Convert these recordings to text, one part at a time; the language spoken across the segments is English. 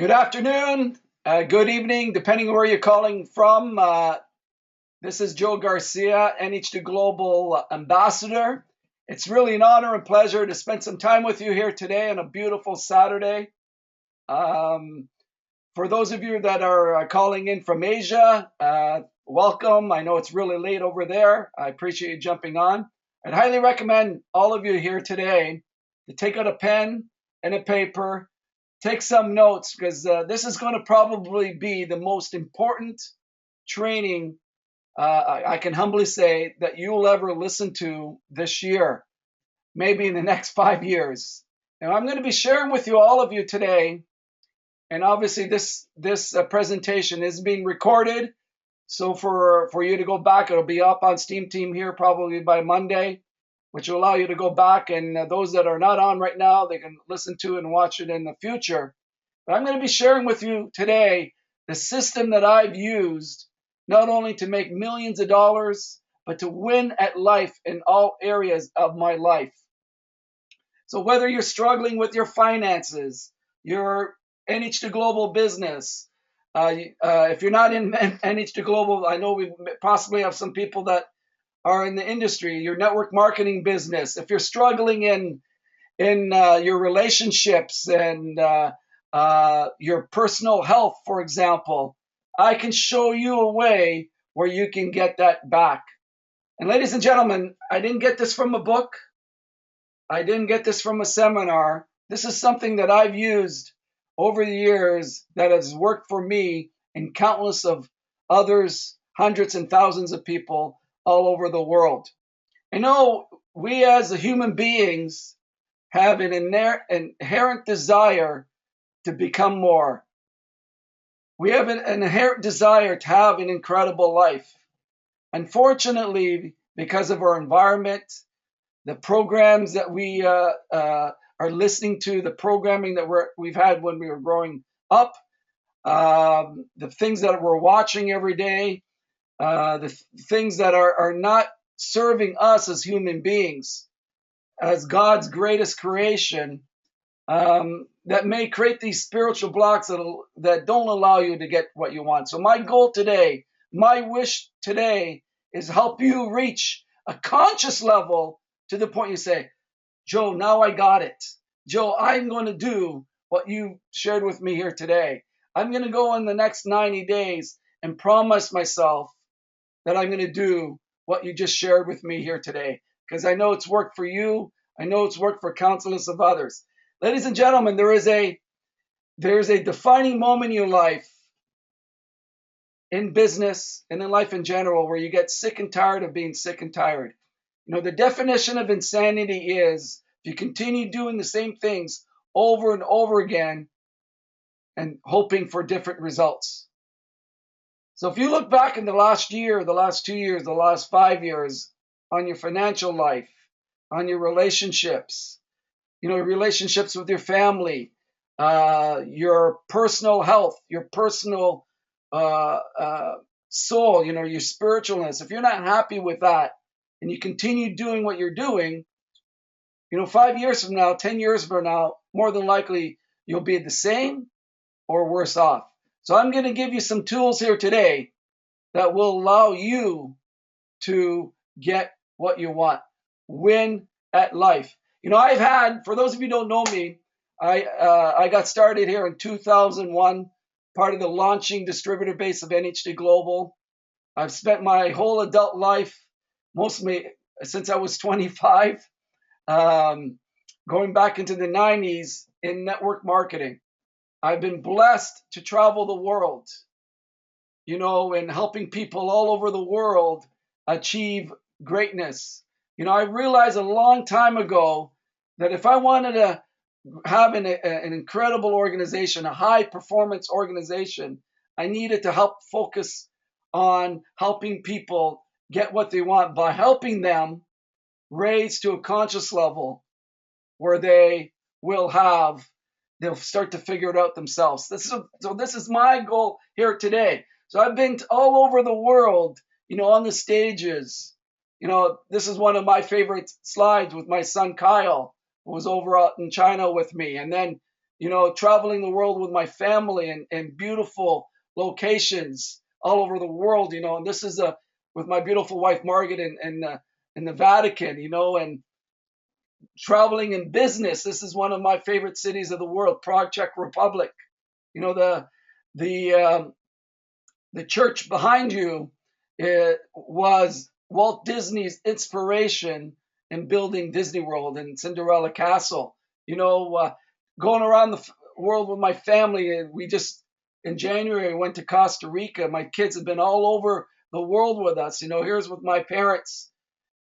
Good afternoon, good evening, depending on where you're calling from. This is Joe Garcia, NH2 Global Ambassador. It's really an honor and pleasure to spend some time with you here today on a beautiful Saturday. For those of you that are calling in from Asia, welcome. I know it's really late over there. I appreciate you jumping on. I'd highly recommend all of you here today to take out a pen and a paper, take some notes, because this is going to probably be the most important training I can humbly say that you'll ever listen to this year, maybe in the next 5 years. And I'm going to be sharing with you, all of you today, and obviously this presentation is being recorded. So for you to go back, it'll be up on Steam Team here probably by Monday, which will allow you to go back. And those that are not on right now, they can listen to and watch it in the future. But I'm going to be sharing with you today the system that I've used not only to make millions of dollars, but to win at life in all areas of my life. So whether you're struggling with your finances, your NH2 Global business, if you're not in NH2 Global, I know we possibly have some people that are in the industry, your network marketing business. If you're struggling in your relationships and your personal health, for example, I can show you a way where you can get that back. And ladies and gentlemen, I didn't get this from a book. I didn't get this from a seminar. This is something that I've used over the years that has worked for me and countless of others, hundreds and thousands of people all over the world. I know we as human beings have an inherent desire to become more. We have an inherent desire to have an incredible life. Unfortunately, because of our environment, the programs that we are listening to, the programming that we've had when we were growing up, the things that we're watching every day, the things that are not serving us as human beings, as God's greatest creation, that may create these spiritual blocks that don't allow you to get what you want. So my goal today, my wish today is help you reach a conscious level to the point you say, Joe, now I got it. Joe, I'm going to do what you shared with me here today. I'm going to go in the next 90 days and promise myself that I'm going to do what you just shared with me here today, because I know it's worked for you. I know it's worked for countless of others. Ladies and gentlemen, there is a defining moment in your life, in business and in life in general, where you get sick and tired of being sick and tired. You know, the definition of insanity is if you continue doing the same things over and over again and hoping for different results. So if you look back in the last year, the last 2 years, the last 5 years on your financial life, on your relationships, relationships with your family, your personal health, your personal soul, your spiritualness. If you're not happy with that and you continue doing what you're doing, 5 years from now, 10 years from now, more than likely you'll be the same or worse off. So I'm going to give you some tools here today that will allow you to get what you want. Win at life. I've had, for those of you who don't know me, I got started here in 2001, part of the launching distributor base of NH2 Global. I've spent my whole adult life, mostly since I was 25, going back into the 90s in network marketing. I've been blessed to travel the world, and helping people all over the world achieve greatness. I realized a long time ago that if I wanted to have an incredible organization, a high performance organization, I needed to help focus on helping people get what they want by helping them raise to a conscious level where they'll start to figure it out themselves. This is my goal here today. So I've been all over the world, on the stages. This is one of my favorite slides with my son Kyle, who was over out in China with me. And then traveling the world with my family and beautiful locations all over the world, and this is with my beautiful wife Margaret in the Vatican, and traveling in business. This is one of my favorite cities of the world, Prague, Czech Republic. You know, the the church behind you, it was Walt Disney's inspiration in building Disney World and Cinderella Castle. Going around the world with my family, and we just in January went to Costa Rica. My kids have been all over the world with us. Here's with my parents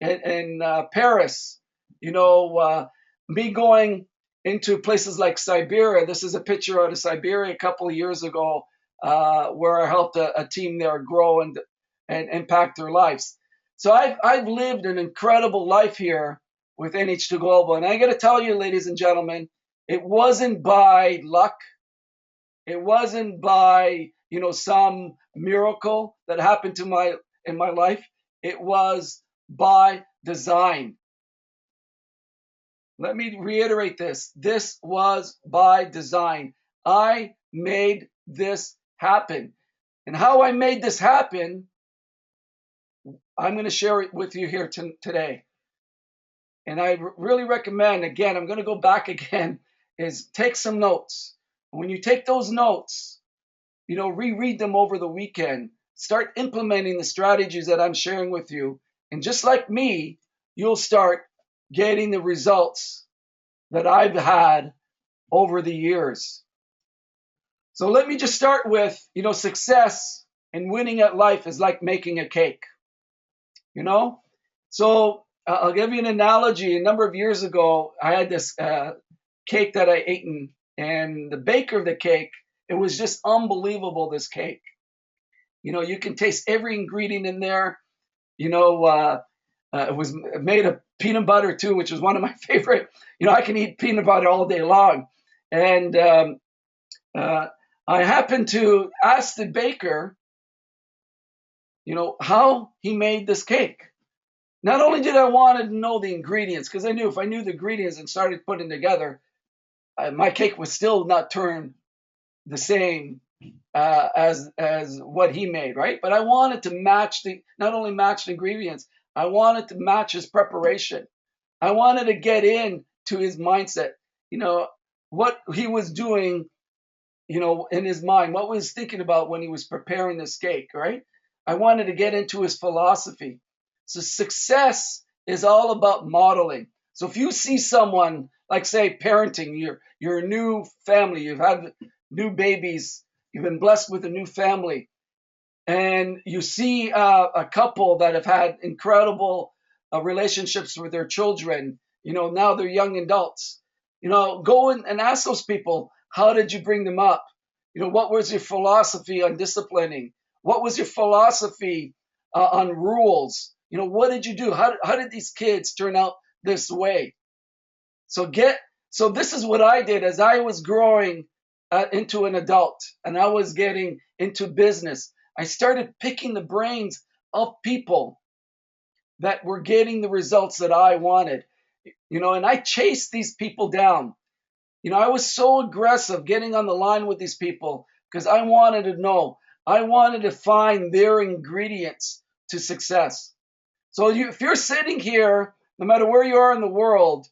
in Paris. Me going into places like Siberia. This is a picture out of Siberia a couple of years ago, where I helped a team there grow and impact their lives. So I've lived an incredible life here with NH2 Global, and I got to tell you, ladies and gentlemen, it wasn't by luck. It wasn't by some miracle that happened in my life. It was by design. Let me reiterate this. This was by design. I made this happen. And how I made this happen, I'm going to share it with you here today. And I really recommend, again, I'm going to go back again, is take some notes. When you take those notes, reread them over the weekend. Start implementing the strategies that I'm sharing with you. And just like me, you'll start getting the results that I've had over the years. So let me just start with, success and winning at life is like making a cake. So I'll give you an analogy. A number of years ago, I had this cake that I ate, and the baker of the cake, it was just unbelievable, this cake. You can taste every ingredient in there. It was made of peanut butter too, which is one of my favorite. I can eat peanut butter all day long. And I happened to ask the baker, how he made this cake. Not only did I want to know the ingredients, because I knew if I knew the ingredients and started putting together, my cake would still not turn the same as what he made, right? But I wanted to not only match the ingredients, I wanted to match his preparation. I wanted to get into his mindset, what he was doing, in his mind, what was he thinking about when he was preparing this cake, right? I wanted to get into his philosophy. So success is all about modeling. So if you see someone, like say parenting, you're a new family, you've had new babies, you've been blessed with a new family, and you see a couple that have had incredible relationships with their children, now they're young adults, go and ask those people, how did you bring them up? What was your philosophy on disciplining? What was your philosophy on rules? What did you do? How did these kids turn out this way? So this is what I did as I was growing into an adult and I was getting into business. I started picking the brains of people that were getting the results that I wanted, and I chased these people down. I was so aggressive getting on the line with these people because I wanted to know, I wanted to find their ingredients to success. So if you're sitting here, no matter where you are in the world,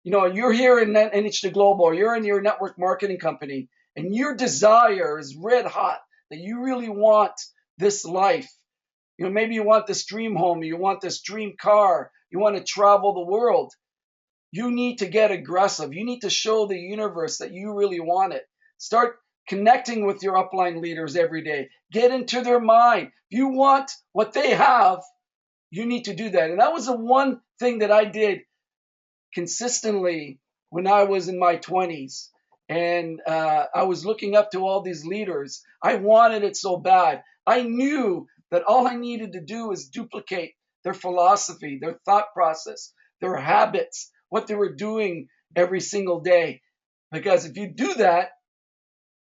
you're here in NH2 Global, or you're in your network marketing company, and your desire is red hot that you really want this life. Maybe you want this dream home, you want this dream car, you want to travel the world. You need to get aggressive. You need to show the universe that you really want it. Start connecting with your upline leaders every day. Get into their mind. If you want what they have, you need to do that. And that was the one thing that I did consistently when I was in my 20s. And I was looking up to all these leaders. I wanted it so bad. I knew that all I needed to do was duplicate their philosophy, their thought process, their habits, what they were doing every single day. Because if you do that,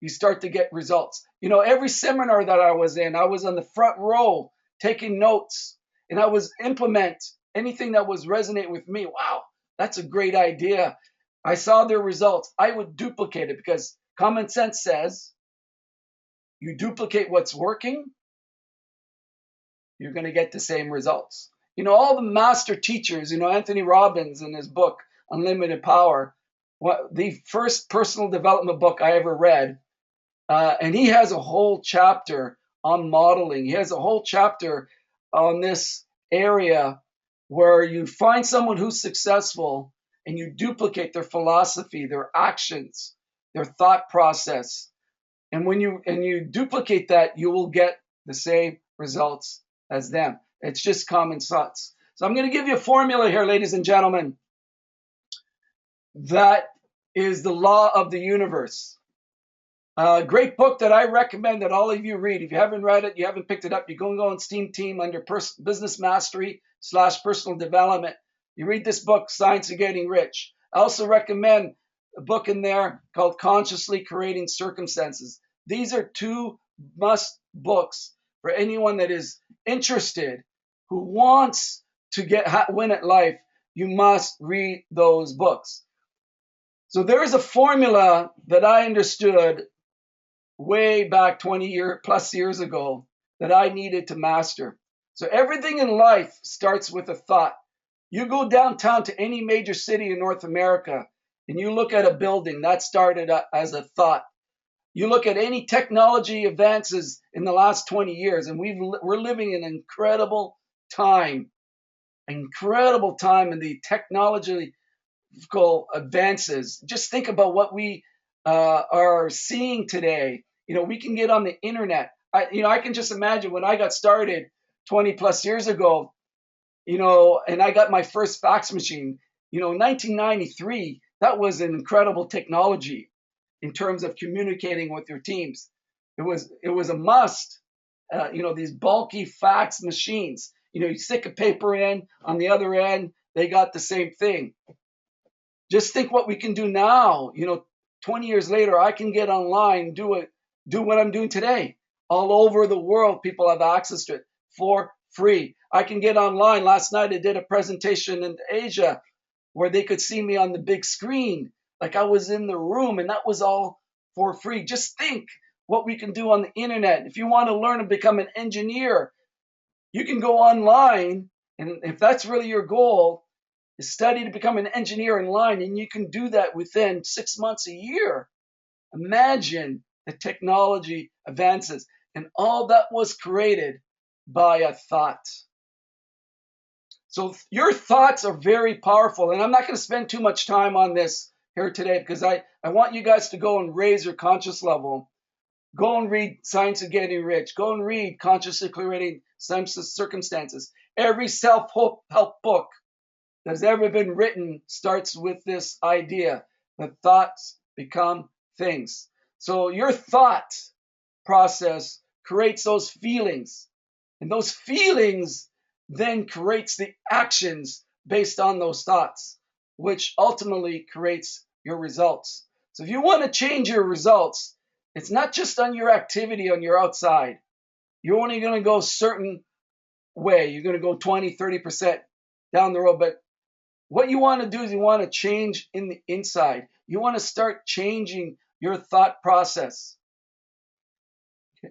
you start to get results. Every seminar that I was in, I was on the front row taking notes, and I was implement anything that was resonate with me. Wow, that's a great idea. I saw their results. I would duplicate it because common sense says you duplicate what's working, you're going to get the same results. All the master teachers, Anthony Robbins in his book, Unlimited Power, the first personal development book I ever read, and he has a whole chapter on modeling. He has a whole chapter on this area where you find someone who's successful and you duplicate their philosophy, their actions, their thought process. And when you duplicate that, you will get the same results as them. It's just common sense. So I'm going to give you a formula here, ladies and gentlemen. That is the law of the universe. A great book that I recommend that all of you read. If you haven't read it, you haven't picked it up, you go on Steam Team under Business Mastery / Personal Development. You read this book, Science of Getting Rich. I also recommend a book in there called Consciously Creating Circumstances. These are two must books for anyone that is interested, who wants to win at life. You must read those books. So there is a formula that I understood way back 20 plus years ago that I needed to master. So everything in life starts with a thought. You go downtown to any major city in North America and you look at a building that started as a thought. You look at any technology advances in the last 20 years, and we're living in an incredible time in the technological advances. Just think about what we are seeing today. We can get on the internet. I can just imagine when I got started 20 plus years ago, and I got my first fax machine, 1993, that was an incredible technology in terms of communicating with your teams. It was a must. These bulky fax machines, you stick a paper in, on the other end, they got the same thing. Just think what we can do now. 20 years later, I can get online, do what I'm doing today. All over the world, people have access to it for free. I can get online. Last night, I did a presentation in Asia where they could see me on the big screen, like I was in the room, and that was all for free. Just think what we can do on the internet. If you want to learn and become an engineer, you can go online, and if that's really your goal, is study to become an engineer online, and you can do that within 6 months, a year. Imagine the technology advances, and all that was created by a thought. So your thoughts are very powerful, and I'm not going to spend too much time on this here today because I want you guys to go and raise your conscious level. Go and read Science of Getting Rich. Go and read Consciously Creating Circumstances. Every self-help book that's ever been written starts with this idea that thoughts become things. So your thought process creates those feelings, and those feelings then creates the actions based on those thoughts, which ultimately creates your results. So if you want to change your results, it's not just on your activity on your outside. You're only going to go a certain way. You're going to go 20, 30% down the road, but what you want to do is you want to change in the inside. You want to start changing your thought process.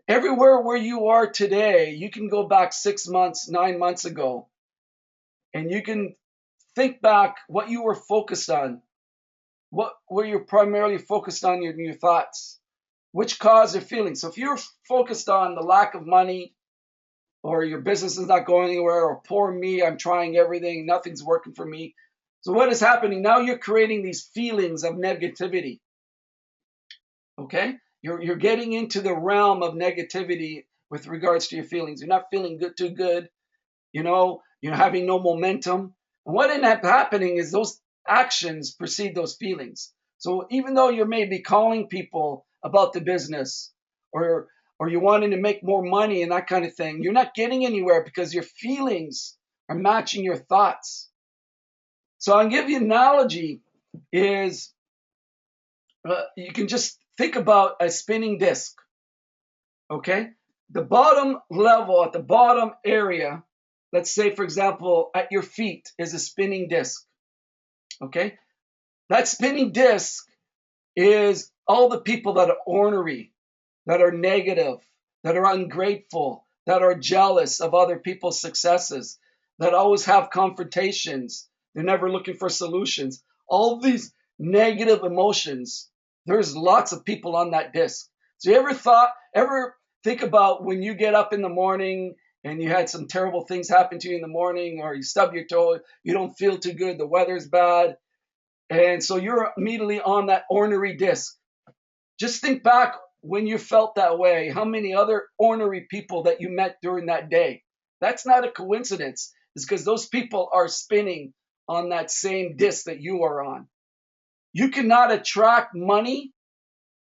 Everywhere where you are today, you can go back 6 months, 9 months ago, and you can think back what you were focused on. What were you primarily focused on in your thoughts? Which caused your feelings? So if you're focused on the lack of money, or your business is not going anywhere, or poor me, I'm trying everything, nothing's working for me. So what is happening? Now you're creating these feelings of negativity. Okay? You're getting into the realm of negativity with regards to your feelings. You're not feeling too good. You're having no momentum. And what ends up happening is those actions precede those feelings. So even though you may be calling people about the business, or you're wanting to make more money and that kind of thing, you're not getting anywhere because your feelings are matching your thoughts. So I'll give you an analogy is you can just think about a spinning disc, okay? The bottom level, at the bottom area, let's say, for example, at your feet is a spinning disc, okay? That spinning disc is all the people that are ornery, that are negative, that are ungrateful, that are jealous of other people's successes, that always have confrontations. They're never looking for solutions. All these negative emotions, there's lots of people on that disc. So you ever think about when you get up in the morning and you had some terrible things happen to you in the morning, or you stub your toe, you don't feel too good, the weather's bad, and so you're immediately on that ornery disc. Just think back when you felt that way, how many other ornery people that you met during that day. That's not a coincidence. It's because those people are spinning on that same disc that you are on. You cannot attract money.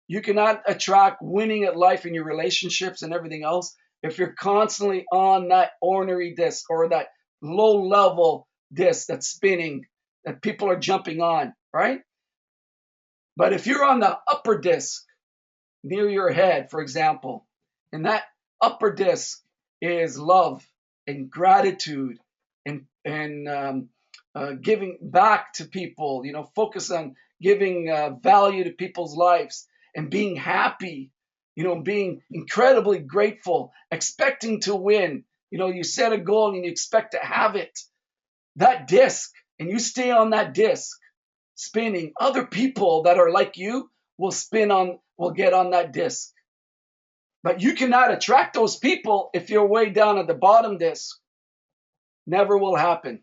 You cannot attract winning at life in your relationships and everything else if you're constantly on that ornery disc or that low level disc that's spinning that people are jumping on, right? But if you're on the upper disc, near your head, for example. And that upper disc is love and gratitude and giving back to people. Focus on giving value to people's lives and being happy. Being incredibly grateful, expecting to win. You set a goal and you expect to have it. That disc, and you stay on that disc spinning. Other people that are like you will get on that disc. But you cannot attract those people if you're way down at the bottom disc. Never will happen.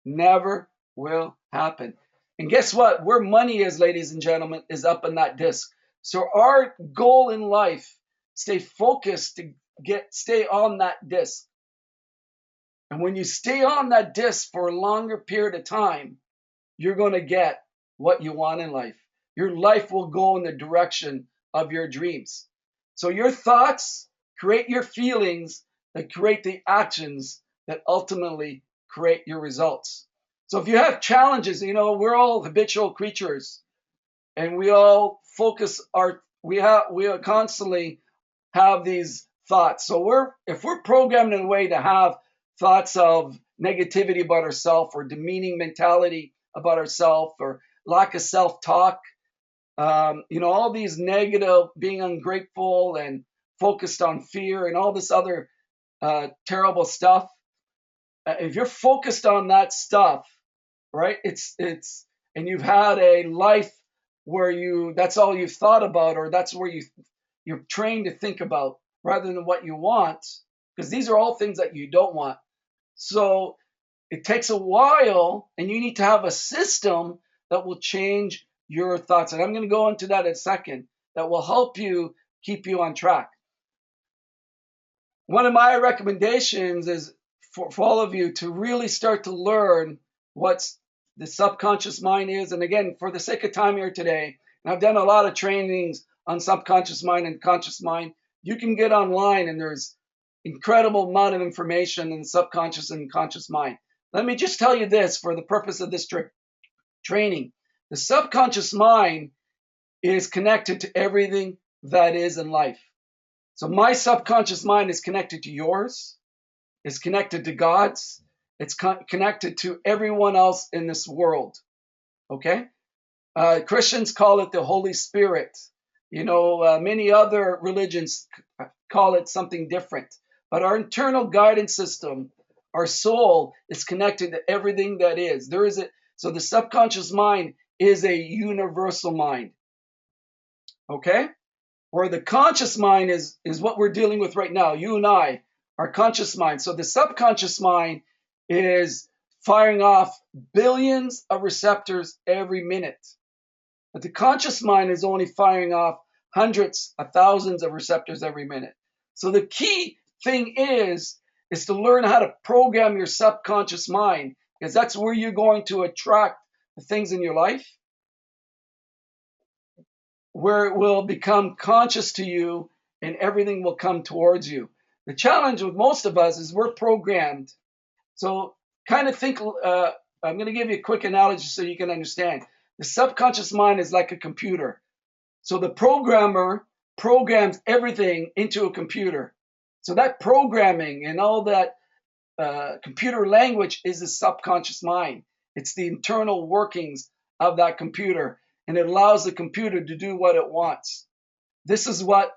Never will happen. And guess what? Where money is, ladies and gentlemen, is up in that disc. So our goal in life, stay focused to stay on that disc. And when you stay on that disc for a longer period of time, you're going to get what you want in life. Your life will go in the direction of your dreams. So your thoughts create your feelings that create the actions that ultimately create your results. So if you have challenges, we're all habitual creatures and we all we constantly have these thoughts. So if we're programmed in a way to have thoughts of negativity about ourselves or demeaning mentality about ourselves or lack of self-talk, all these negative, being ungrateful and focused on fear and all this other terrible stuff. If you're focused on that stuff, right? And you've had a life where that's all you've thought about, or that's where you're trained to think about rather than what you want, because these are all things that you don't want. So it takes a while, and you need to have a system that will change your thoughts. And I'm going to go into that in a second, that will help you keep you on track. One of my recommendations is for all of you to really start to learn what the subconscious mind is. And again, for the sake of time here today, and I've done a lot of trainings on subconscious mind and conscious mind. You can get online and there's incredible amount of information in the subconscious and conscious mind. Let me just tell you this for the purpose of this training. The subconscious mind is connected to everything that is in life. So my subconscious mind is connected to yours. It's connected to God's. It's connected to everyone else in this world. Okay? Christians call it the Holy Spirit. Many other religions call it something different. But our internal guidance system, our soul, is connected to everything that is. So the subconscious mind is a universal mind. Okay? Where the conscious mind is what we're dealing with right now, you and I, our conscious mind. So the subconscious mind is firing off billions of receptors every minute. But the conscious mind is only firing off hundreds of thousands of receptors every minute. So the key thing is to learn how to program your subconscious mind, because that's where you're going to attract the things in your life, where it will become conscious to you and everything will come towards you. The challenge with most of us is we're programmed. So kind of think, I'm going to give you a quick analogy so you can understand. The subconscious mind is like a computer. So the programmer programs everything into a computer. So that programming and all that computer language is the subconscious mind. It's the internal workings of that computer, and it allows the computer to do what it wants. This is what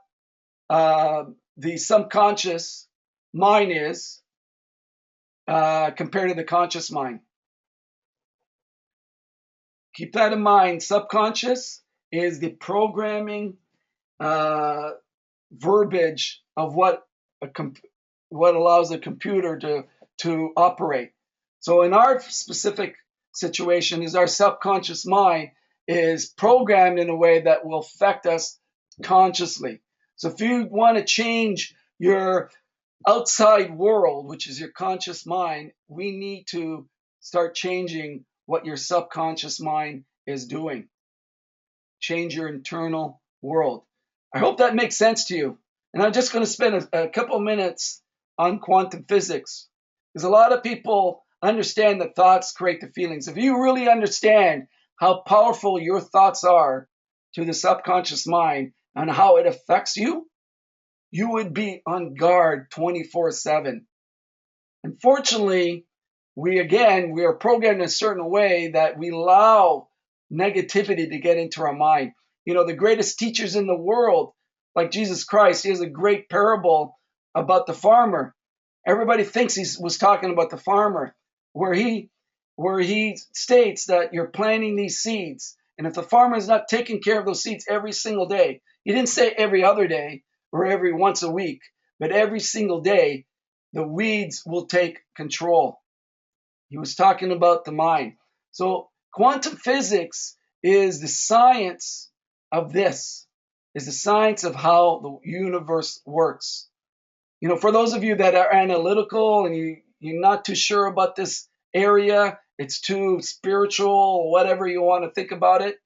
the subconscious mind is compared to the conscious mind. Keep that in mind. Subconscious is the programming verbiage of what allows the computer to operate. So in our specific situation, is our subconscious mind is programmed in a way that will affect us consciously. So if you want to change your outside world, which is your conscious mind, we need to start changing what your subconscious mind is doing. Change your internal world. I hope that makes sense to you. And I'm just going to spend a couple minutes on quantum physics, because a lot of people understand that thoughts create the feelings. If you really understand how powerful your thoughts are to the subconscious mind and how it affects you, you would be on guard 24/7. Unfortunately, we are programmed in a certain way that we allow negativity to get into our mind. You know, the greatest teachers in the world, like Jesus Christ, he has a great parable about the farmer. Everybody thinks he was talking about the farmer, where he states that you're planting these seeds, and if the farmer is not taking care of those seeds every single day, he didn't say every other day or every once a week, but every single day, the weeds will take control. He was talking about the mind. So quantum physics is the science of this, is the science of how the universe works. You know, for those of you that are analytical and you're not too sure about this area, it's too spiritual, whatever you want to think about it,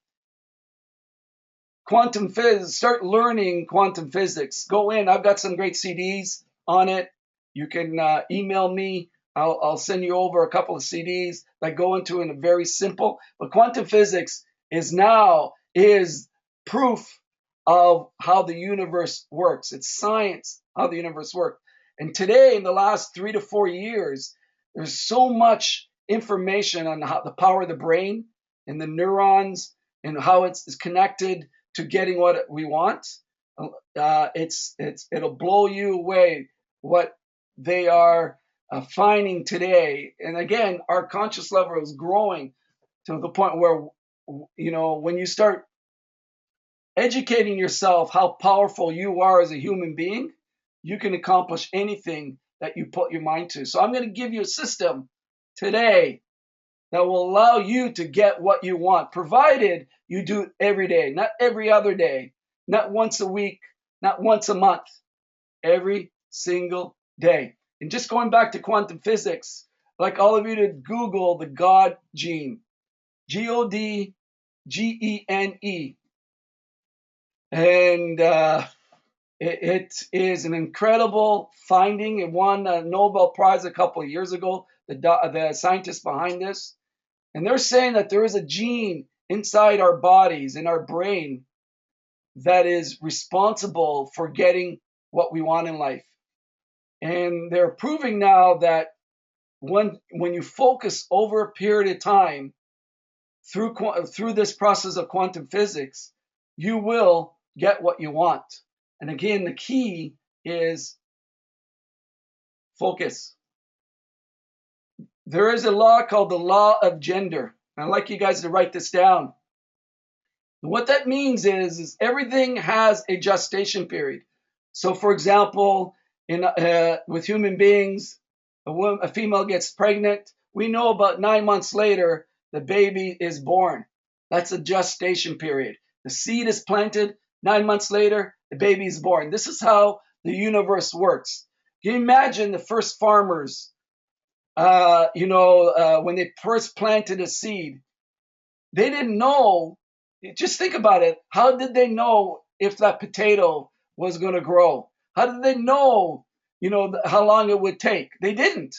quantum physics, start learning quantum physics. Go in. I've got some great CDs on it. You can email me. I'll send you over a couple of CDs that go into it in a very simple. But quantum physics is proof of how the universe works. It's science how the universe works. And today, in the last 3 to 4 years, there's so much information on how the power of the brain and the neurons and how it's connected to getting what we want. It'll blow you away what they are finding today. And again, our conscious level is growing to the point where, you know, when you start educating yourself how powerful you are as a human being, you can accomplish anything that you put your mind to. So I'm going to give you a system today that will allow you to get what you want, provided you do it every day, not every other day, not once a week, not once a month, every single day. And just going back to quantum physics, I'd like all of you to Google the God gene, GODGENE. And it is an incredible finding. It won a Nobel Prize a couple of years ago, the scientists behind this. And they're saying that there is a gene inside our bodies, in our brain, that is responsible for getting what we want in life. And they're proving now that when you focus over a period of time through this process of quantum physics, you will get what you want. And again, the key is focus. There is a law called the law of gender. I'd like you guys to write this down. And what that means is everything has a gestation period. So, for example, with human beings, a female gets pregnant. We know about 9 months later, the baby is born. That's a gestation period. The seed is planted. 9 months later, the baby is born. This is how the universe works. Can you imagine the first farmers, when they first planted a seed? They didn't know. Just think about it. How did they know if that potato was going to grow? How did they know, how long it would take? They didn't.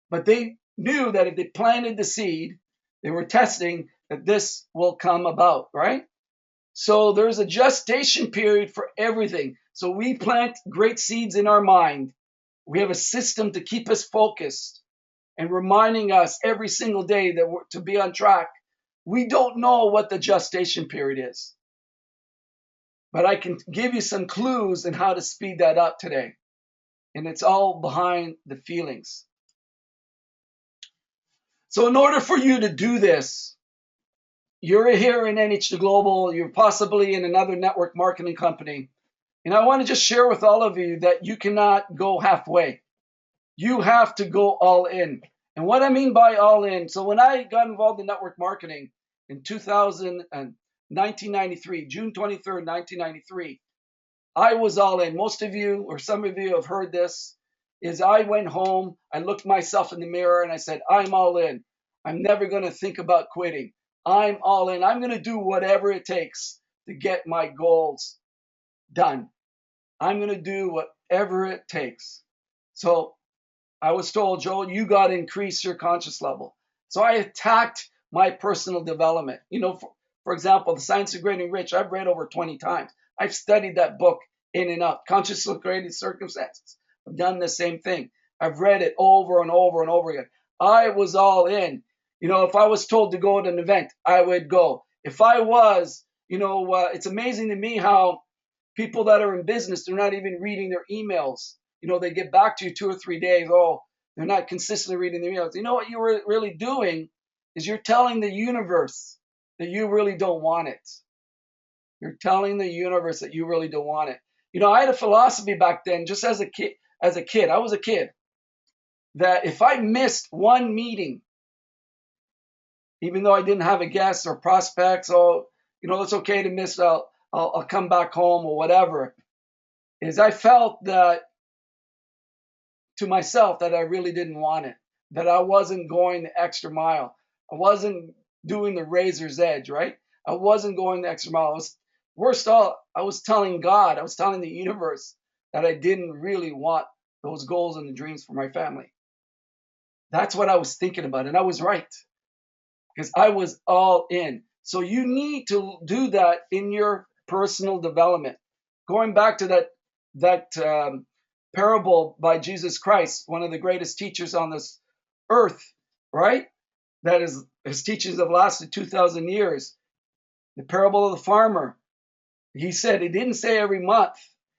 But they knew that if they planted the seed, they were testing that this will come about, right? So there's a gestation period for everything. So we plant great seeds in our mind. We have a system to keep us focused and reminding us every single day that we're to be on track We don't know what the gestation period is, but I can give you some clues on how to speed that up today. And it's all behind the feelings. So in order for you to do this, you're here in NH2 Global, you're possibly in another network marketing company. And I want to just share with all of you that you cannot go halfway. You have to go all in. And what I mean by all in, so when I got involved in network marketing in 1993, June 23rd, 1993, I was all in. Most of you, or some of you have heard this, is I went home, I looked myself in the mirror and I said, I'm all in. I'm never going to think about quitting. I'm all in. I'm going to do whatever it takes to get my goals done. I'm going to do whatever it takes. So I was told, Joel, you got to increase your conscious level. So I attacked my personal development. For example, The Science of Getting Rich, I've read over 20 times. I've studied that book in and out. Consciously Created Circumstances. I've done the same thing. I've read it over and over and over again. I was all in. If I was told to go to an event, I would go. If I was, it's amazing to me how people that are in business, they're not even reading their emails. They get back to you 2 or 3 days. Oh, they're not consistently reading their emails. You know what you're really doing is you're telling the universe that you really don't want it. You're telling the universe that you really don't want it. I had a philosophy back then, just as a kid, I was a kid, that if I missed one meeting, even though I didn't have a guest or prospects, it's okay to miss, I'll come back home or whatever, is I felt that to myself that I really didn't want it, that I wasn't going the extra mile. I wasn't doing the razor's edge, right? I wasn't going the extra mile. I was telling God, I was telling the universe that I didn't really want those goals and the dreams for my family. That's what I was thinking about, and I was right, because I was all in. So you need to do that in your personal development. Going back to that parable by Jesus Christ, one of the greatest teachers on this earth, right? That is, his teachings have lasted 2,000 years. The parable of the farmer. He didn't say every month.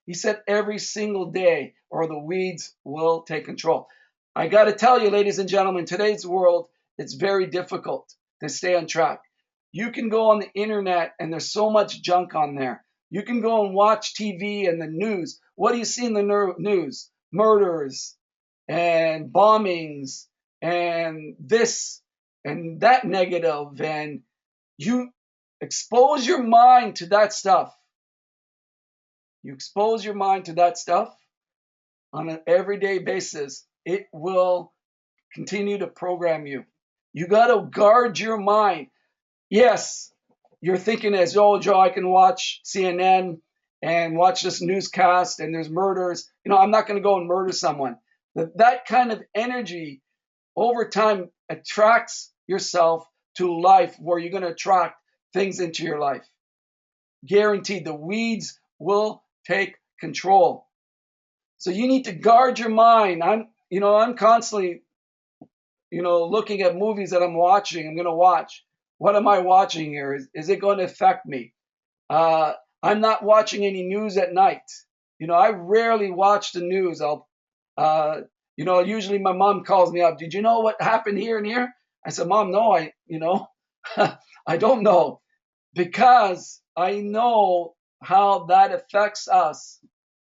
He said every single day, or the weeds will take control. I got to tell you, ladies and gentlemen, today's world, it's very difficult to stay on track. You can go on the internet and there's so much junk on there. You can go and watch TV and the news. What do you see in the news? Murders and bombings and this and that negative. And you expose your mind to that stuff. You expose your mind to that stuff on an everyday basis, it will continue to program you. You got to guard your mind. Yes, you're thinking as, oh, Joe, I can watch CNN and watch this newscast and there's murders. I'm not going to go and murder someone. That kind of energy over time attracts yourself to life where you're going to attract things into your life. Guaranteed, the weeds will take control. So you need to guard your mind. I'm constantly, looking at movies that I'm watching. I'm going to watch. What am I watching here? Is it going to affect me? I'm not watching any news at night. I rarely watch the news. Usually my mom calls me up. Did you know what happened here and here? I said, Mom, no, I don't know, because I know how that affects us,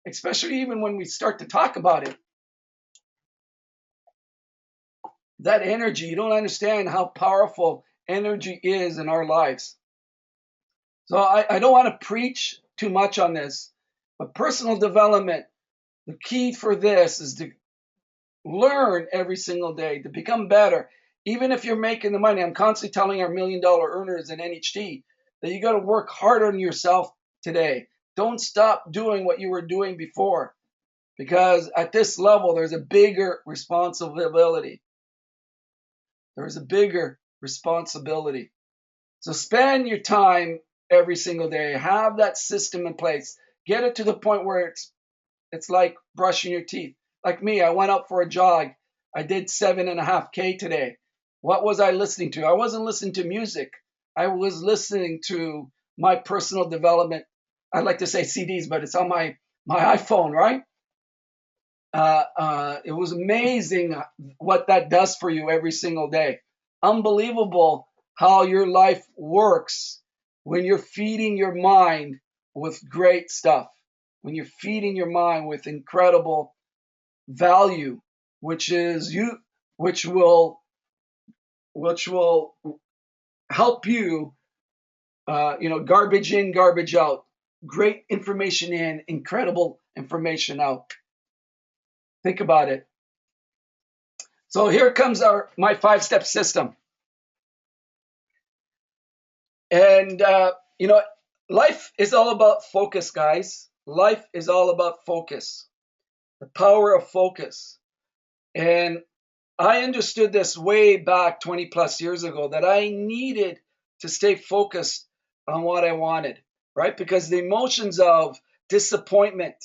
especially even when we start to talk about it. That energy, you don't understand how powerful energy is in our lives. So I don't want to preach too much on this, but personal development, the key for this is to learn every single day, to become better. Even if you're making the money, I'm constantly telling our $1 million earners in NHT that you got to work harder on yourself today. Don't stop doing what you were doing before, because at this level, there's a bigger responsibility. There is a bigger responsibility. So spend your time every single day. Have that system in place. Get it to the point where it's like brushing your teeth. Like me, I went out for a jog. I did 7.5K today. What was I listening to? I wasn't listening to music. I was listening to my personal development. I'd like to say CDs, but it's on my iPhone, right? It was amazing what that does for you every single day. Unbelievable how your life works when you're feeding your mind with great stuff, when you're feeding your mind with incredible value, which is you, which will which will help you, garbage in, garbage out, great information in, incredible information out. Think about it. So here comes my 5-step system. And, life is all about focus, guys. Life is all about focus, the power of focus. And I understood this way back 20 plus years ago that I needed to stay focused on what I wanted, right? Because the emotions of disappointment,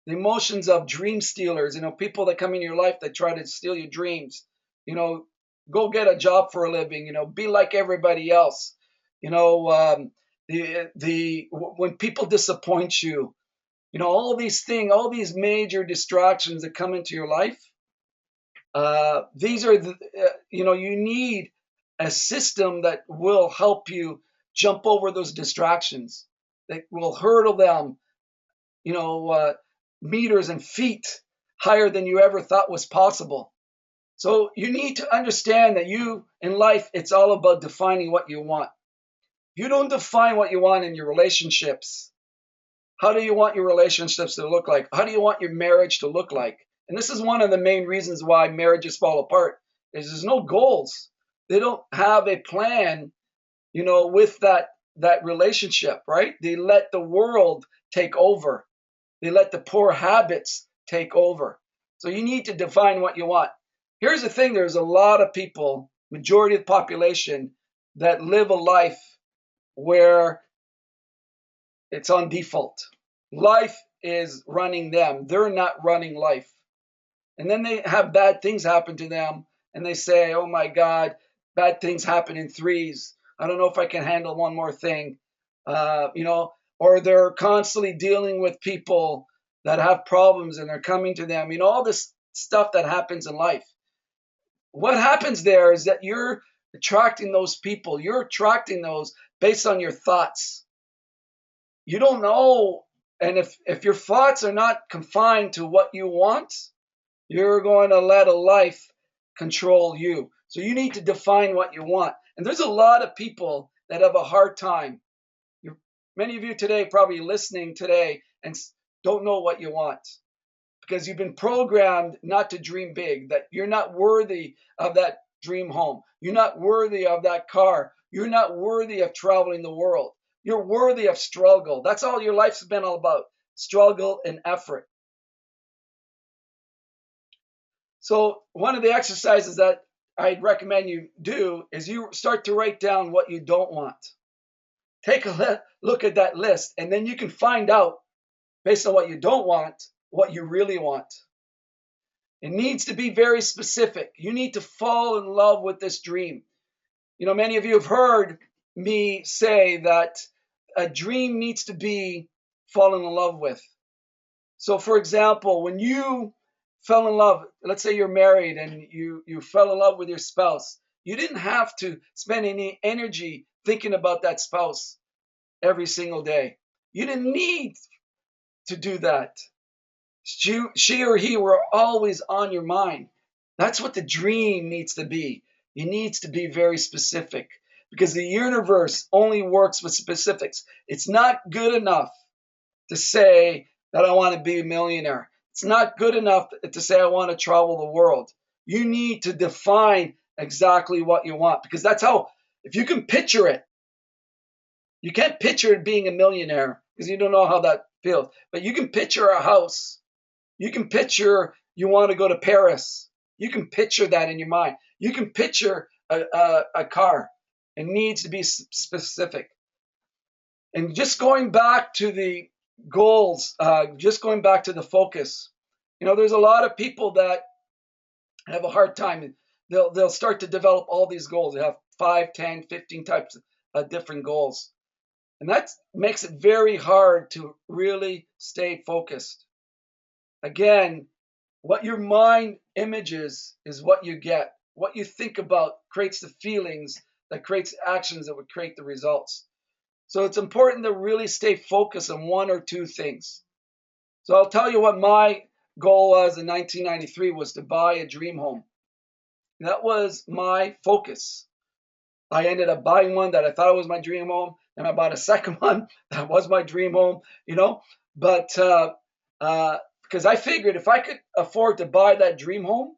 the emotions of dream stealers, people that come in your life that try to steal your dreams, you know, go get a job for a living, be like everybody else, you know, when people disappoint you, all these things, all these major distractions that come into your life, these are you need a system that will help you jump over those distractions, that will hurdle them, you know, uh, meters and feet higher than you ever thought was possible. So you need to understand that you in life, it's all about defining what you want. If you don't define what you want in your relationships, how do you want your relationships to look like? How do you want your marriage to look like? And this is one of the main reasons why marriages fall apart is there's no goals. They don't have a plan, with that relationship, right? They let the world take over. They let the poor habits take over. So you need to define what you want. Here's the thing, there's a lot of people, majority of the population, that live a life where it's on default. Life is running them. They're not running life. And then they have bad things happen to them and they say, oh my God, bad things happen in threes. I don't know if I can handle one more thing. Or they're constantly dealing with people that have problems and they're coming to them. All this stuff that happens in life. What happens there is that you're attracting those people. You're attracting those based on your thoughts. You don't know. And if your thoughts are not confined to what you want, you're going to let a life control you. So you need to define what you want. And there's a lot of people that have a hard time. Many of you today probably listening today and don't know what you want because you've been programmed not to dream big, that you're not worthy of that dream home. You're not worthy of that car. You're not worthy of traveling the world. You're worthy of struggle. That's all your life's been all about, struggle and effort. So one of the exercises that I'd recommend you do is you start to write down what you don't want. Take a look at that list, and then you can find out, based on what you don't want, what you really want. It needs to be very specific. You need to fall in love with this dream. Many of you have heard me say that a dream needs to be fallen in love with. So, for example, when you fell in love, let's say you're married and you fell in love with your spouse, you didn't have to spend any energy thinking about that spouse every single day. You didn't need to do that. She or he were always on your mind. That's what the dream needs to be. It needs to be very specific because the universe only works with specifics. It's not good enough to say that I want to be a millionaire. It's not good enough to say I want to travel the world. You need to define exactly what you want because that's how, if you can picture it, you can't picture it being a millionaire because you don't know how that feels, but you can picture a house. You can picture you want to go to Paris. You can picture that in your mind. You can picture a car. It needs to be specific. And just going back to the goals, just going back to the focus, there's a lot of people that have a hard time. They'll start to develop all these goals. They have 5, 10, 15 types different goals. And that makes it very hard to really stay focused. Again, what your mind images is what you get. What you think about creates the feelings that creates actions that would create the results. So it's important to really stay focused on one or two things. So I'll tell you what my goal was in 1993 was to buy a dream home. That was my focus. I ended up buying one that I thought was my dream home, and I bought a second one that was my dream home, But because I figured if I could afford to buy that dream home,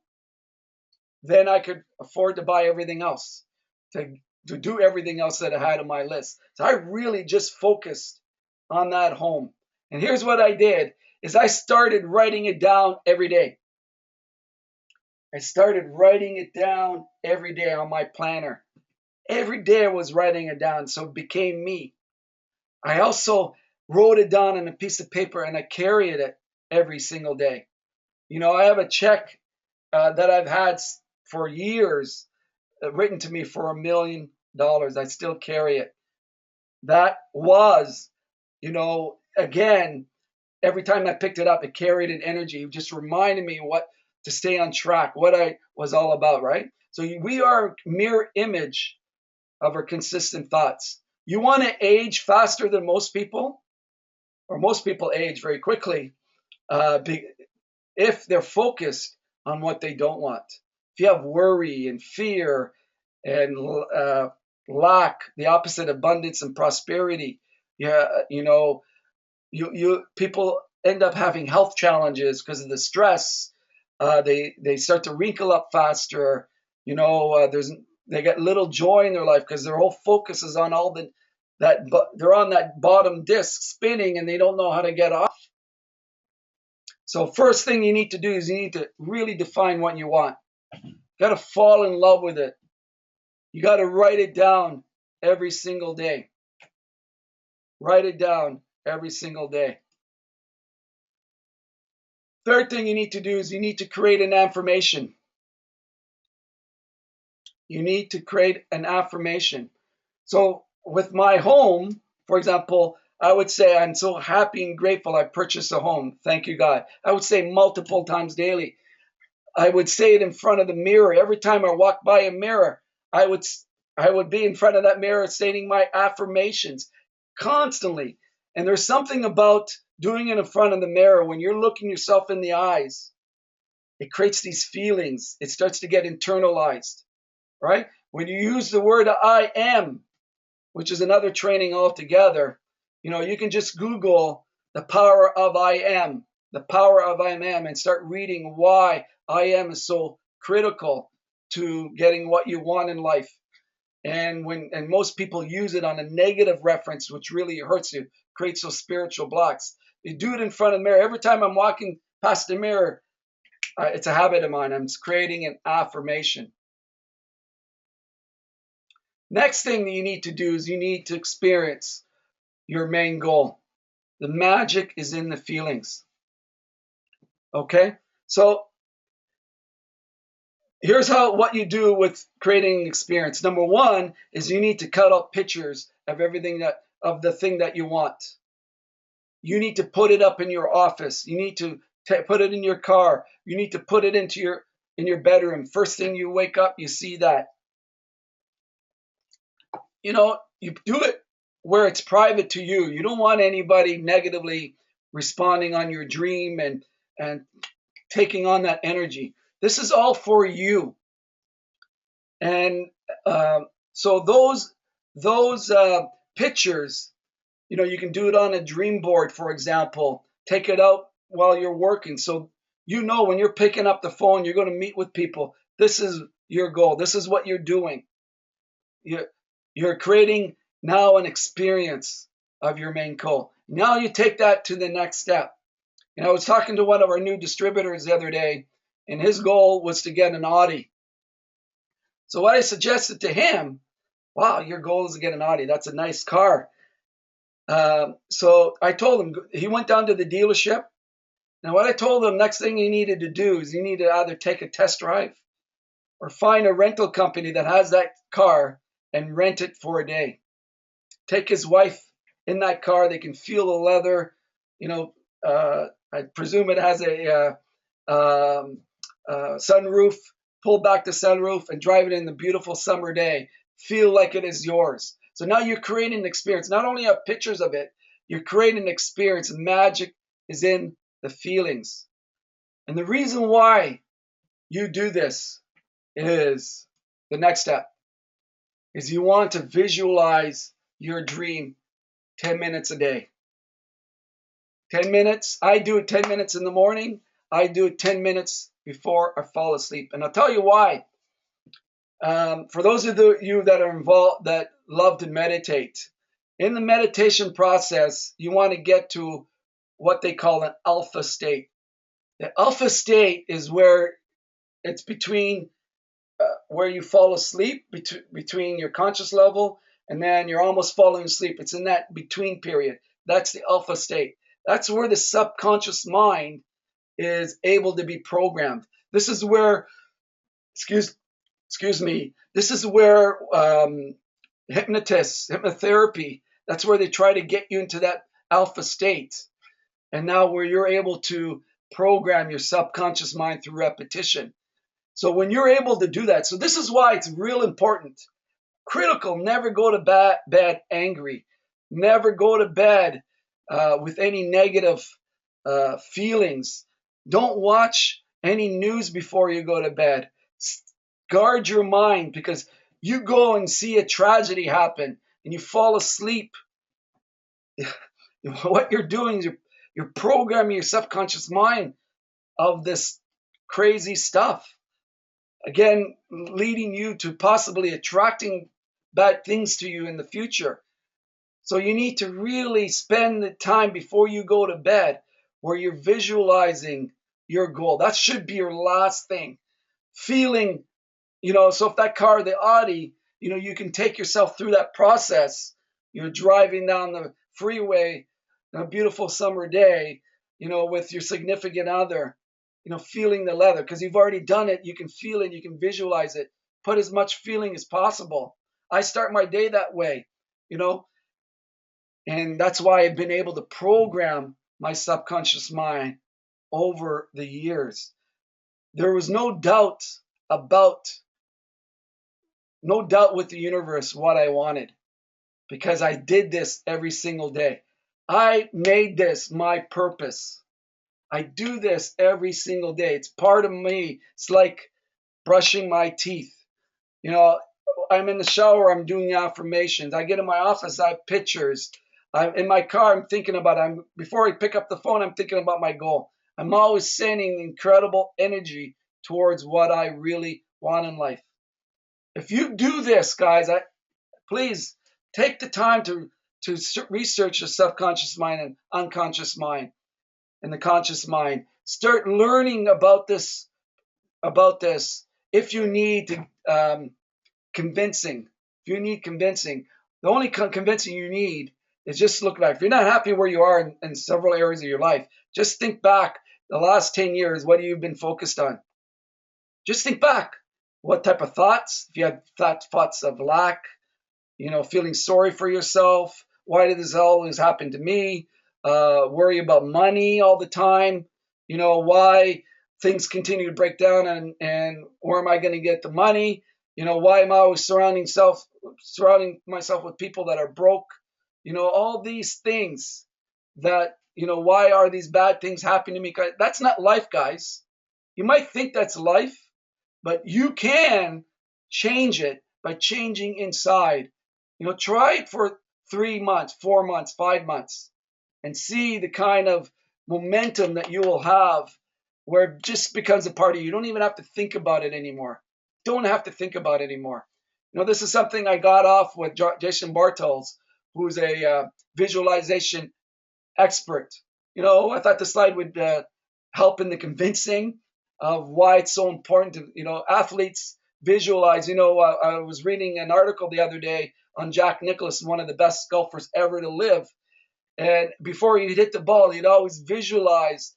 then I could afford to buy everything else, to do everything else that I had on my list. So I really just focused on that home. And here's what I did is I started writing it down every day. I started writing it down every day on my planner. Every day I was writing it down, so it became me. I also wrote it down on a piece of paper and I carried it every single day. I have a check that I've had for years written to me for $1 million. I still carry it. That was, again, every time I picked it up, it carried an energy. It just reminded me what to stay on track, what I was all about, right? So we are a mirror image of our consistent thoughts. You want to age faster than most people, or most people age very quickly if they're focused on what they don't want. If you have worry and fear and lack, the opposite abundance and prosperity, people end up having health challenges because of the stress. They start to wrinkle up faster. They get little joy in their life because their whole focus is on they're on that bottom disc spinning and they don't know how to get off. So first thing you need to do is you need to really define what you want. You got to fall in love with it. You got to write it down every single day. Write it down every single day. Third thing you need to do is you need to create an affirmation. You need to create an affirmation. So with my home, for example, I would say, I'm so happy and grateful I purchased a home. Thank you, God. I would say multiple times daily. I would say it in front of the mirror. Every time I walk by a mirror, I would be in front of that mirror stating my affirmations constantly. And there's something about doing it in front of the mirror when you're looking yourself in the eyes. It creates these feelings. It starts to get internalized, right? When you use the word I am, which is another training altogether, you can just Google the power of I am, the power of I am, and start reading why I am is so critical to getting what you want in life. And most people use it on a negative reference, which really hurts you, creates those spiritual blocks. You do it in front of the mirror. Every time I'm walking past the mirror, it's a habit of mine. I'm creating an affirmation. Next thing that you need to do is you need to experience your main goal. The magic is in the feelings. Okay? So here's what you do with creating an experience. Number one is you need to cut out pictures of the thing that you want. You need to put it up in your office. You need to put it in your car. You need to put it in your bedroom. First thing you wake up, you see that. You do it where it's private to you. You don't want anybody negatively responding on your dream and taking on that energy. This is all for you. And so those pictures, you can do it on a dream board, for example. Take it out while you're working. So when you're picking up the phone, you're going to meet with people. This is your goal. This is what you're doing. You're creating now an experience of your main goal. Now you take that to the next step. And I was talking to one of our new distributors the other day, and his goal was to get an Audi. So what I suggested to him, wow, your goal is to get an Audi. That's a nice car. So I told him, he went down to the dealership. Now what I told him, next thing he needed to do is he needed to either take a test drive or find a rental company that has that car and rent it for a day. take his wife in that car. They can feel the leather. You know, I presume it has a sunroof. Pull back the sunroof and drive it in the beautiful summer day. Feel like it is yours. So now you're creating an experience. Not only have pictures of it, you're creating an experience. Magic is in the feelings. And the reason why you do this is the next step is you want to visualize your dream 10 minutes a day. 10 minutes. I do it 10 minutes in the morning. I do it 10 minutes before I fall asleep. And I'll tell you why. For those of you that are involved, that love to meditate, in the meditation process, you want to get to what they call an alpha state. The alpha state is where it's between where you fall asleep, between your conscious level and then you're almost falling asleep. It's in that between period. That's the alpha state. That's where the subconscious mind is able to be programmed. This is where, excuse me, this is where hypnotherapy, that's where they try to get you into that alpha state. And now where you're able to program your subconscious mind through repetition. So when you're able to do that, so this is why it's real important, critical, never go to bed angry. Never go to bed with any negative feelings. Don't watch any news before you go to bed. Guard your mind, because you go and see a tragedy happen and you fall asleep. What you're doing is you're programming your subconscious mind of this crazy stuff. Again, leading you to possibly attracting bad things to you in the future. So you need to really spend the time before you go to bed where you're visualizing your goal. That should be your last thing. Feeling, so if that car, the Audi, you can take yourself through that process. You're driving down the freeway on a beautiful summer day, with your significant other, feeling the leather, because you've already done it. You can feel it, you can visualize it. Put as much feeling as possible. I start my day that way, and that's why I've been able to program my subconscious mind over the years. There was no doubt with the universe what I wanted, because I did this every single day. I made this my purpose. I do this every single day. It's part of me. It's like brushing my teeth. I'm in the shower, I'm doing affirmations. I get in my office, I have pictures. I'm in my car, I'm thinking about, before I pick up the phone, I'm thinking about my goal. I'm always sending incredible energy towards what I really want in life. If you do this, guys, please take the time to research the subconscious mind and unconscious mind and the conscious mind. Start learning about this. If you need convincing, the only convincing you need is just look back. If you're not happy where you are in several areas of your life, just think back the last 10 years. What have you been focused on? Just think back. What type of thoughts? If you had thoughts of lack, feeling sorry for yourself. Why did this always happen to me? Worry about money all the time. Why things continue to break down, and where am I going to get the money? Why am I always surrounding myself with people that are broke? All these things that, why are these bad things happening to me? That's not life, guys. You might think that's life, but you can change it by changing inside. Try it for 3 months, 4 months, 5 months, and see the kind of momentum that you will have, where it just becomes a part of you. You don't even have to think about it anymore. This is something I got off with Jason Bartels, who's a visualization expert. I thought the slide would help in the convincing of why it's so important to, athletes visualize. I was reading an article the other day on Jack Nicklaus, one of the best golfers ever to live. And before he'd hit the ball, he'd always visualize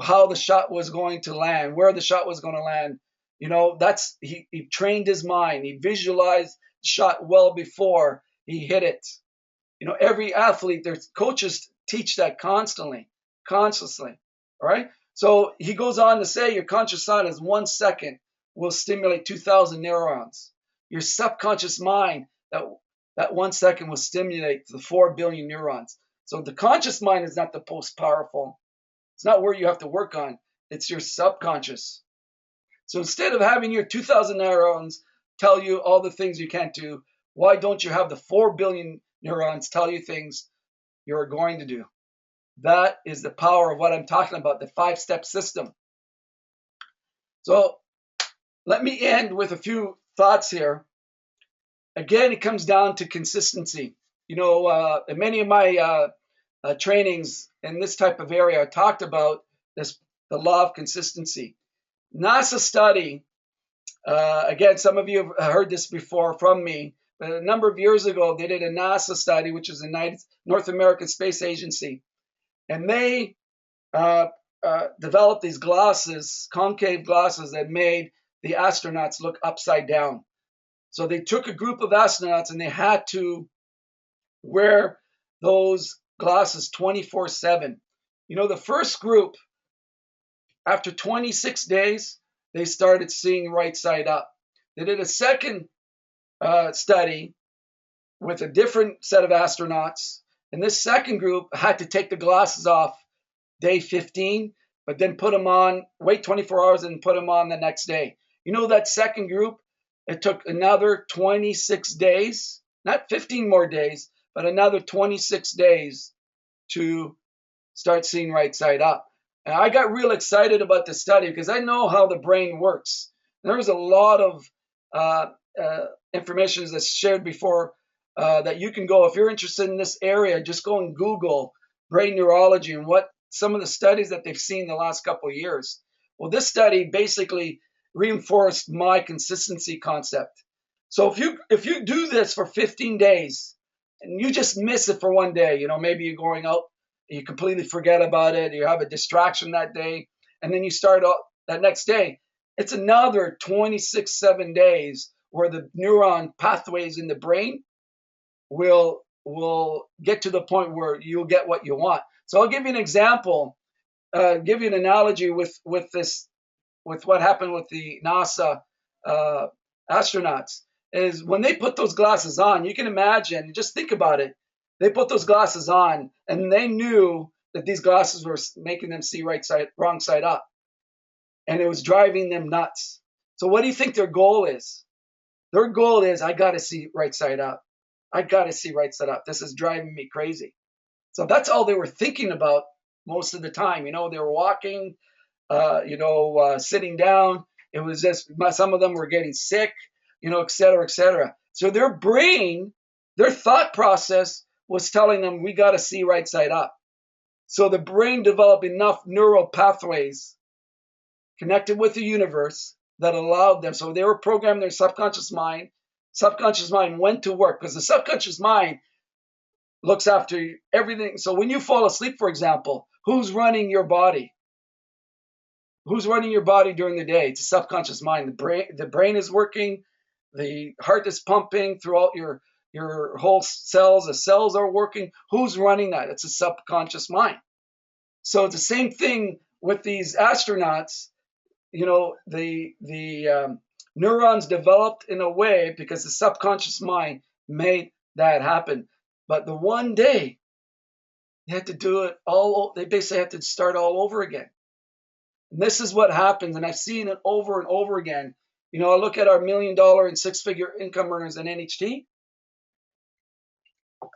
how the shot was going to land, where the shot was going to land. He trained his mind. He visualized the shot well before. he hit it. You know, every athlete, their coaches teach that constantly, consciously. All right. So he goes on to say your conscious thought is 1 second will stimulate 2,000 neurons. Your subconscious mind, that 1 second will stimulate the 4 billion neurons. So the conscious mind is not the most powerful. It's not where you have to work on. It's your subconscious. So instead of having your 2,000 neurons tell you all the things you can't do, why don't you have the 4 billion neurons tell you things you're going to do? That is the power of what I'm talking about, the 5-step system. So let me end with a few thoughts here. Again, it comes down to consistency. You know, in many of my trainings in this type of area, I talked about the law of consistency. NASA study, again, some of you have heard this before from me, but a number of years ago, they did a NASA study, which is the North American Space Agency, and they developed these glasses, concave glasses, that made the astronauts look upside down. So they took a group of astronauts and they had to wear those glasses 24/7. You know, the first group, after 26 days, they started seeing right side up. They did a second study with a different set of astronauts. And this second group had to take the glasses off day 15, but then put them on, wait 24 hours and put them on the next day. You know, that second group, it took another 26 days, not 15 more days, but another 26 days to start seeing right side up. And I got real excited about this study because I know how the brain works. There's a lot of information that's shared before that you can go, if you're interested in this area, just go and Google brain neurology and what some of the studies that they've seen the last couple of years. Well, this study basically reinforced my consistency concept. So if you do this for 15 days and you just miss it for one day, you know, maybe you're going out, you completely forget about it, you have a distraction that day, and then you start out that next day, it's another 26-7 days where the neuron pathways in the brain will get to the point where you'll get what you want. So I'll give you an example, give you an analogy with what happened with the NASA astronauts. Is when they put those glasses on, you can imagine, just think about it. They put those glasses on and they knew that these glasses were making them see wrong side up. And it was driving them nuts. So what do you think their goal is? Their goal is, I got to see right side up. I got to see right side up. This is driving me crazy. So that's all they were thinking about most of the time. You know, they were walking, sitting down. It was just, some of them were getting sick, you know, et cetera, et cetera. So their brain, their thought process was telling them, we got to see right side up. So the brain developed enough neural pathways connected with the universe that allowed them. So they were programming their subconscious mind. Subconscious mind went to work because the subconscious mind looks after everything. So when you fall asleep, for example, who's running your body? Who's running your body during the day? It's the subconscious mind. The brain is working. The heart is pumping throughout your whole cells. The cells are working. Who's running that? It's a subconscious mind. So it's the same thing with these astronauts. You know, the neurons developed in a way because the subconscious mind made that happen. But the one day they had to do it all. They basically had to start all over again. And this is what happens, and I've seen it over and over again. You know, I look at our $1 million and 6-figure income earners in NHT.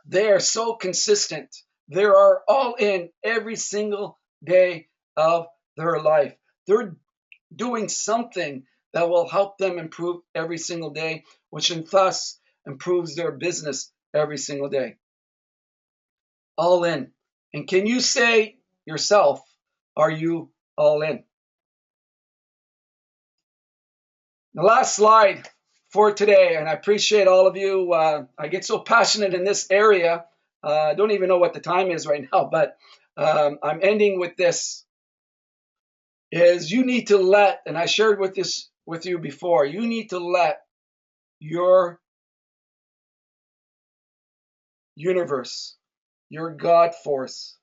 They are so consistent. They are all in every single day of their life. They're doing something that will help them improve every single day, which thus improves their business every single day. All in. And can you say yourself, are you all in? The last slide for today, and I appreciate all of you. I get so passionate in this area. I don't even know what the time is right now, but I'm ending with this. Is you need to let, and I shared with you before, you need to let your universe, your God force,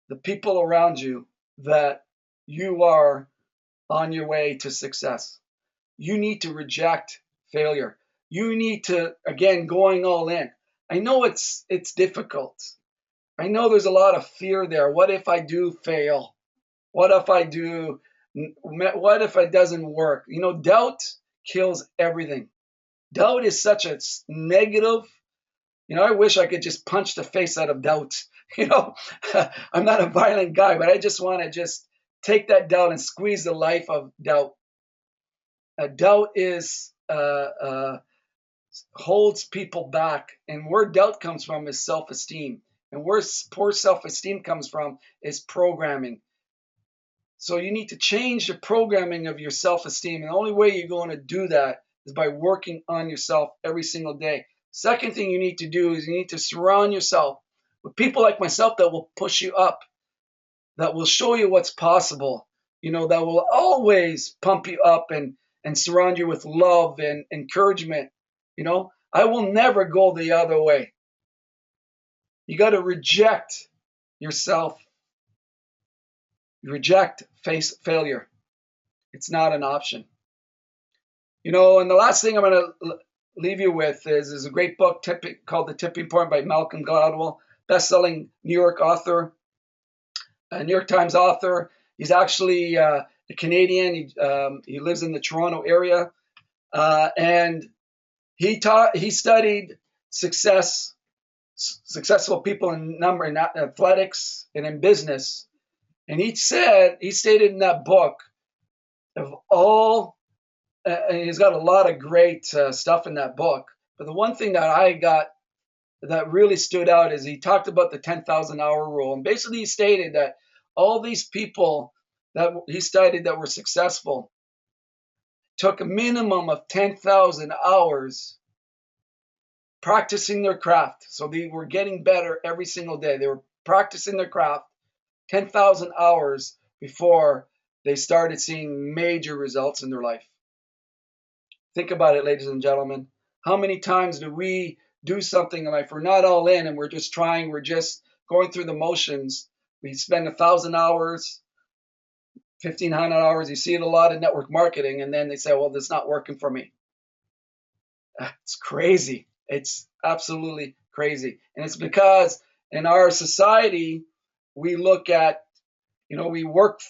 the people around you, that you are on your way to success. You need to reject failure. You need to, again, going all in. I know it's difficult. I know there's a lot of fear there. What if I do fail? What if I do? What if it doesn't work? You know, doubt kills everything. Doubt is such a negative. You know, I wish I could just punch the face out of doubt. You know, I'm not a violent guy, but I just want to just take that doubt and squeeze the life of doubt. Doubt is holds people back, and where doubt comes from is self-esteem, and where poor self-esteem comes from is programming. So you need to change the programming of your self-esteem, and the only way you're going to do that is by working on yourself every single day. Second thing you need to do is you need to surround yourself with people like myself that will push you up, that will show you what's possible, you know, that will always pump you up and surround you with love and encouragement. You know, I will never go the other way. You got to reject yourself. Reject failure. It's not an option. You know, and the last thing I'm going to leave you with is a great book called The Tipping Point by Malcolm Gladwell, best-selling New York author, New York Times author. He's actually a Canadian. He lives in the Toronto area, and he studied successful people in athletics and in business. And he stated in that book, of all, and he's got a lot of great stuff in that book. But the one thing that I got that really stood out is he talked about the 10,000 hour rule. And basically he stated that all these people that he studied that were successful took a minimum of 10,000 hours practicing their craft. So they were getting better every single day. They were practicing their craft 10,000 hours before they started seeing major results in their life. Think about it, ladies and gentlemen. How many times do we do something in life? We're not all in and we're just going through the motions. We spend 1,000 hours, 1,500 hours. You see it a lot in network marketing, and then they say, well, that's not working for me. It's crazy. It's absolutely crazy. And it's because in our society, we look at, you know, we work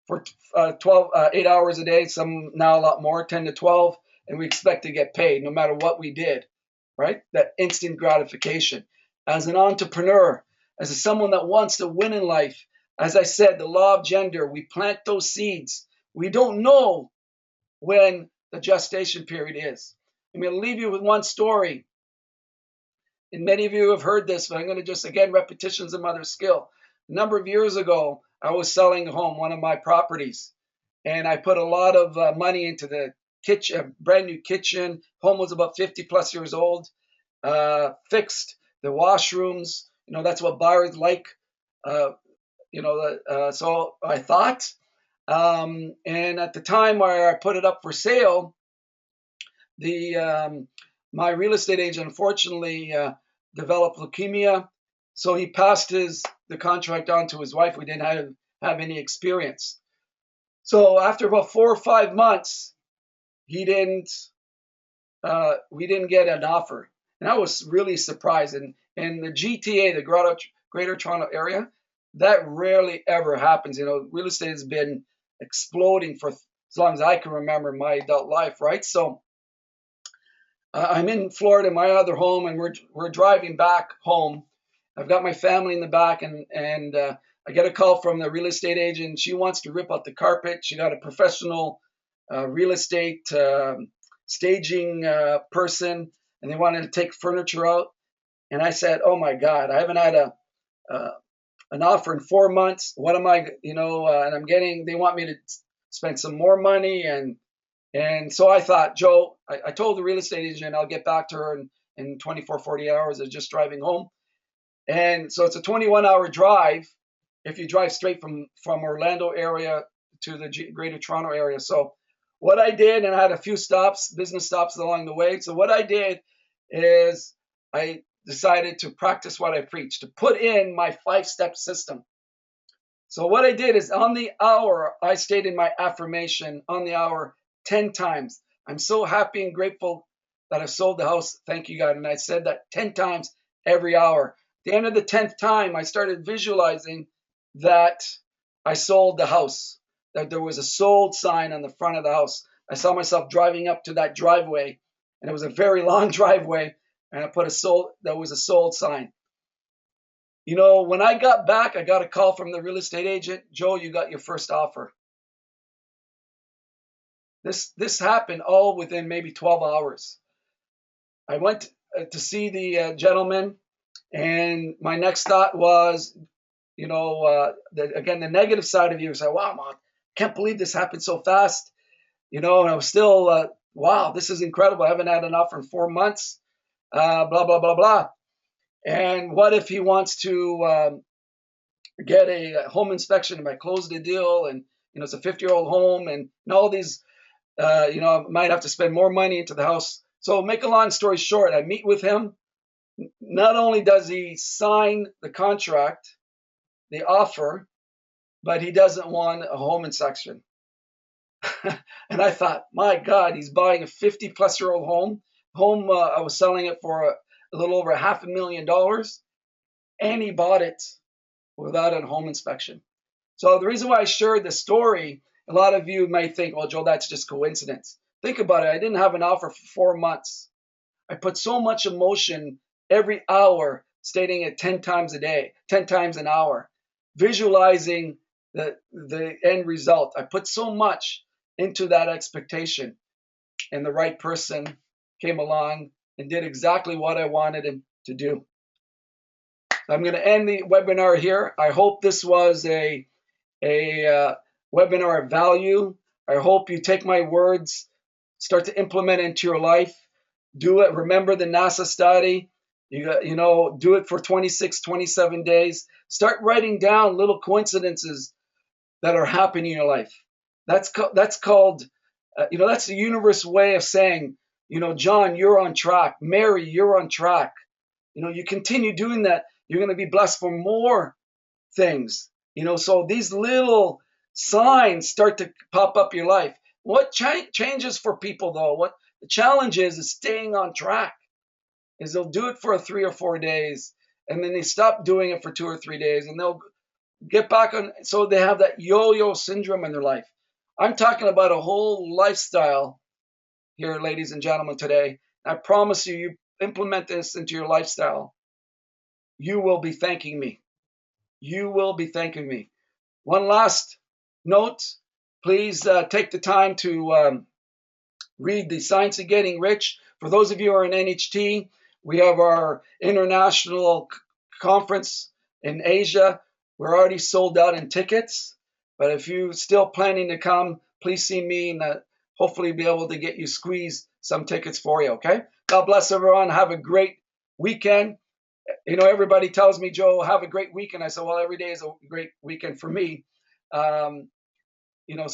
for 8 hours a day, some now a lot more, 10 to 12, and we expect to get paid no matter what we did, right? That instant gratification. As an entrepreneur, as someone that wants to win in life, as I said, the law of gender, we plant those seeds. We don't know when the gestation period is. I'm going to leave you with one story. And many of you have heard this, but I'm going to just, again, repetition's a mother's skill. A number of years ago, I was selling a home, one of my properties, and I put a lot of money into the kitchen, brand new kitchen. Home was about 50 plus years old, fixed the washrooms. You know, that's what buyers like. So I thought. And at the time where I put it up for sale, my real estate agent unfortunately developed leukemia, so he passed the contract on to his wife. We didn't have any experience. So after about 4 or 5 months, we didn't get an offer, and I was really surprised. And in the GTA, the Greater Toronto Area, that rarely ever happens. You know, real estate has been exploding for as long as I can remember in my adult life, right? So I'm in Florida, my other home, and we're driving back home. I've got my family in the back, and I get a call from the real estate agent. She wants to rip out the carpet. She got a professional real estate staging person, and they wanted to take furniture out. And I said, "Oh my God, I haven't had an offer in 4 months. What am I, and they want me to spend some more money." And so I thought, Joe, I told the real estate agent I'll get back to her in 24, 48 hours of just driving home. And so it's a 21-hour drive if you drive straight from Orlando area to the Greater Toronto area. So what I did, and I had a few business stops along the way. So what I did is decided to practice what I preach, to put in my 5-step system. So what I did is on the hour, I stated my affirmation on the hour 10 times. I'm so happy and grateful that I've sold the house. Thank you, God. And I said that 10 times every hour. At the end of the 10th time, I started visualizing that I sold the house, that there was a sold sign on the front of the house. I saw myself driving up to that driveway, and it was a very long driveway, and I put there was a sold sign. You know, when I got back, I got a call from the real estate agent. Joe, you got your first offer. This happened all within maybe 12 hours. I went to see the gentleman, and my next thought was, you know, again, the negative side of you is, wow, man, can't believe this happened so fast. You know, and I was still, wow, this is incredible. I haven't had an offer in 4 months, blah, blah, blah, blah. And what if he wants to get a home inspection if I close the deal, and you know it's a 50-year-old home, and all these, you know, I might have to spend more money into the house. So make a long story short, I meet with him. Not only does he sign the contract, the offer, but he doesn't want a home inspection. And I thought, my God, he's buying a 50-plus-year-old home. I was selling it for a little over $500,000, and he bought it without a home inspection. So the reason why I shared this story, a lot of you may think, well, Joe, that's just coincidence. Think about it. I didn't have an offer for 4 months. I put so much emotion every hour, stating it 10 times a day, 10 times an hour, visualizing the end result. I put so much into that expectation, and the right person came along and did exactly what I wanted him to do. I'm going to end the webinar here. I hope this was a webinar of value. I hope you take my words, start to implement into your life. Do it. Remember the NASA study. You know, do it for 26, 27 days. Start writing down little coincidences that are happening in your life. That's called, you know, that's the universe way of saying, you know, John, you're on track. Mary, you're on track. You know, you continue doing that, you're going to be blessed for more things. You know, so these little signs start to pop up your life. What changes for people though? What the challenge is staying on track. Is they'll do it for 3 or 4 days, and then they stop doing it for 2 or 3 days, and they'll get back on. So they have that yo-yo syndrome in their life. I'm talking about a whole lifestyle here, ladies and gentlemen, today. I promise you, you implement this into your lifestyle, you will be thanking me. You will be thanking me. One last note, please take the time to read The Science of Getting Rich. For those of you who are in NHT, we have our international conference in Asia. We're already sold out in tickets, but if you're still planning to come, please see me, and hopefully be able to get you squeeze some tickets for you, okay? God bless everyone. Have a great weekend. You know, everybody tells me, Joe, have a great weekend. I said, well, every day is a great weekend for me. You know,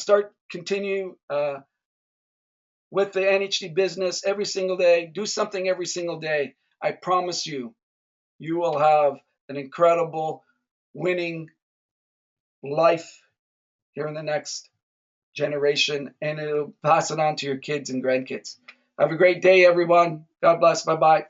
continue with the NHT business every single day. Do something every single day. I promise you, you will have an incredible winning life here in the next generation, and it'll pass it on to your kids and grandkids. Have a great day, everyone. God bless. Bye-bye.